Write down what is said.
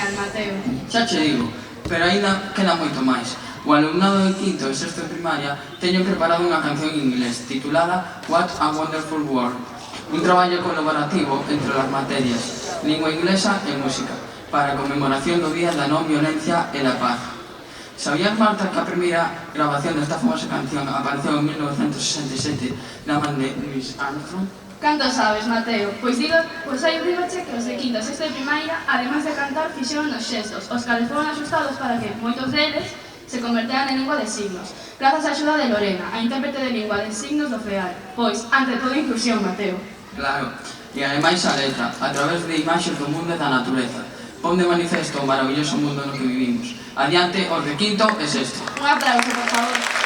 genial, Mateo. Xa che digo, pero aínda queda moito máis. O alumnado de quinto e sexto de primaria teño preparado unha canción en inglés titulada What a Wonderful World, un traballo colaborativo entre as materias lingua inglesa e música para a conmemoración do Día da Non Violencia e da Paz. Sabías, Marta, que a primeira grabación desta famosa canción apareceu en 1967 na man de Louis Armstrong? Canto sabes, Mateo? Pois aí dígoche que os de quinto e sexto de primaria, ademais de cantar, fixeron os xestos, os cales foron axustados para que moitos deles se converteran en lingua de signos, grazas á axuda de Lorena, a intérprete de lingua de signos do FEAL. Pois, ante todo, inclusión, Mateo. Claro, e ademais a letra, a través de imaxes do mundo e da natureza, pon de manifesto o maravilloso mundo no que vivimos. Adiante, os de quinto e sexto. Un aplauso, por favor.